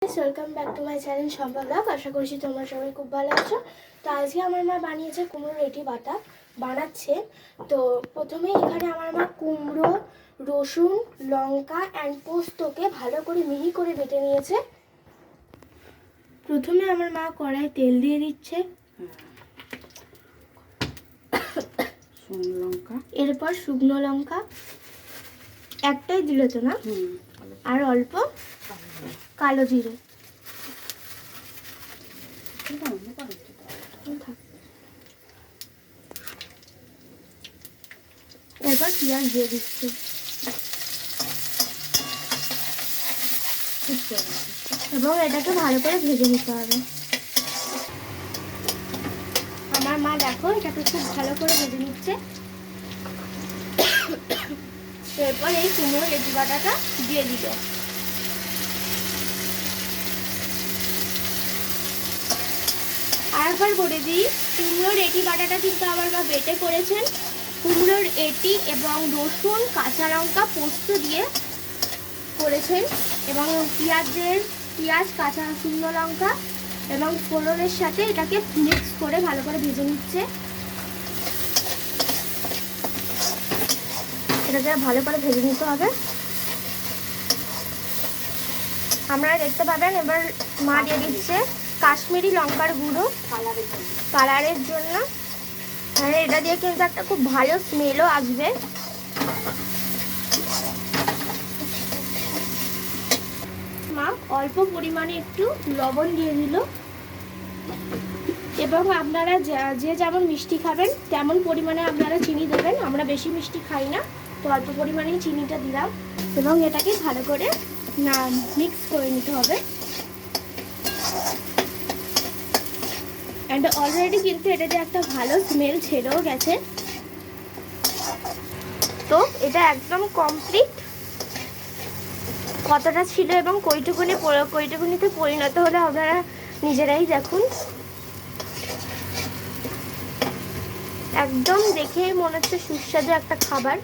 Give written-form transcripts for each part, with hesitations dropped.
Welcome back to my channel Shampa blog. আশা করছি তোমরা সবাই খুব ভালো আছো। তো আজকে আমার মা বানিয়েছে কুমড়ো রেটি বাটা বানাচ্ছে। তো প্রথমে এখানে আমার মা কুমড়ো, রসুন, লঙ্কা অ্যান্ড পোস্তকে ভালো করে মিহি করে বেটে নিয়েছে। প্রথমে আমার মা কড়াই তেল দিয়ে দিচ্ছে, এরপর শুকনো লঙ্কা একটাই দিল তো না, আর অল্প কালো জিরে, এরপর পেঁয়াজ দিয়ে দিচ্ছে এবং এটাকে ভালো করে ভেজে নিতে হবে। আমার মা দেখো এটাকে খুব ভালো করে ভেজে নিচ্ছে। এরপর এই কুমড়ো রেটি বাটাটা দিয়ে দিল। আরেকবার বলে দিই, কুমড়োর এটি বাটাটা কিন্তু আমার মা বেটে করেছেন। কুমড়োর এটি এবং রসুন, কাঁচা লঙ্কা, পোস্ত দিয়ে করেছেন এবং পেঁয়াজ, কাঁচা শুকনো লঙ্কা এবং ফোড়নের সাথে এটাকে মিক্স করে ভালো করে ভেজে নিচ্ছে। এটাকে ভালো করে ভেজে নিতে হবে। আপনারা দেখতে পাবেন এবার মা দিয়ে দিচ্ছে কাশ্মীরি লঙ্কার গুঁড়ো কালারের জন্য। আর এটা দিয়ে কিন্তু একটা খুব ভালো স্মেলও আসবে। মা অল্প পরিমাণে একটু লবণ দিয়ে দিল এবং আপনারা যে যেমন মিষ্টি খাবেন তেমন পরিমাণে আপনারা চিনি দেবেন। আমরা বেশি মিষ্টি খাই না, তো অল্প পরিমাণেই চিনিটা দিলাম এবং এটাকে ভালো করে মিক্স করে নিতে হবে। অ্যান্ড অলরেডি কিন্তু এটাতে একটা ভালো স্মেল ছেড়েও গেছে। তো এটা একদম কমপ্লিট। কতটা ছিল এবং কইটুকুনিতে পরিণত হলে আপনারা নিজেরাই দেখুন। একদম দেখে মনে হচ্ছে সুস্বাদু একটা খাবার।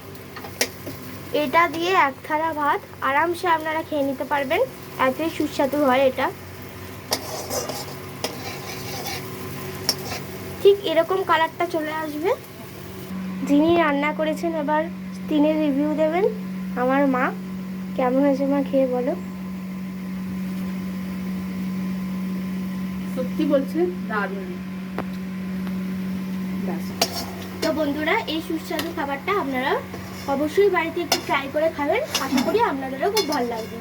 এটা দিয়ে এক থালা ভাত আরামসে আপনারা খেয়ে নিতে পারবেন, এতই সুস্বাদু হয় এটা। ঠিক এরকম কালারটা চলে আসবে। যিনি রান্না করেছেন এবার তিনি রিভিউ দেবেন। আমার মা, কেমন হয়েছে মা খেয়ে বলো। সত্যি বলছে দারুণ। তো বন্ধুরা, এই সুস্বাদু খাবারটা আপনারা অবশ্যই বাড়িতে একটু ট্রাই করে খাবেন। আশা করি আপনাদেরও খুব ভালো লাগবে।